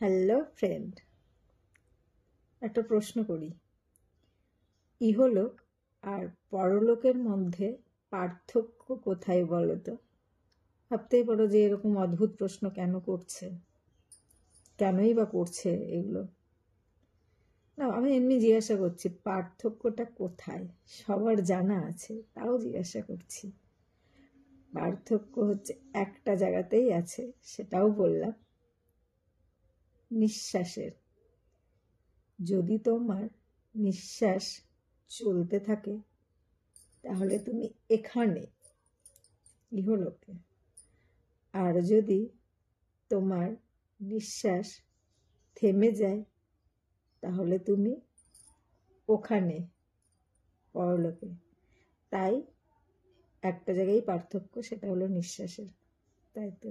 Hello friend, একটা প্রশ্ন করি। ইহলোক আর পরলোকের মধ্যে পার্থক্য কোথায় বলো তো? ভাবতেই পারো যে এরকম অদ্ভুত প্রশ্ন কেন করছে, কেনই বা করছে এগুলো। না, আমি এমনি জিজ্ঞাসা করছি পার্থক্যটা কোথায়। সবার জানা আছে, তাও জিজ্ঞাসা করছি। পার্থক্য হচ্ছে একটা জায়গাতেই আছে, সেটাও বললাম, নিঃশ্বাসের। যদি তোমার নিঃশ্বাস চলতে থাকে তাহলে তুমি এখানে ইহলোকে, আর যদি তোমার নিঃশ্বাস থেমে যায় তাহলে তুমি ওখানে পরলোকে। তাই একটা জায়গায় পার্থক্য, সেটা হলো নিঃশ্বাসের। তাই তো।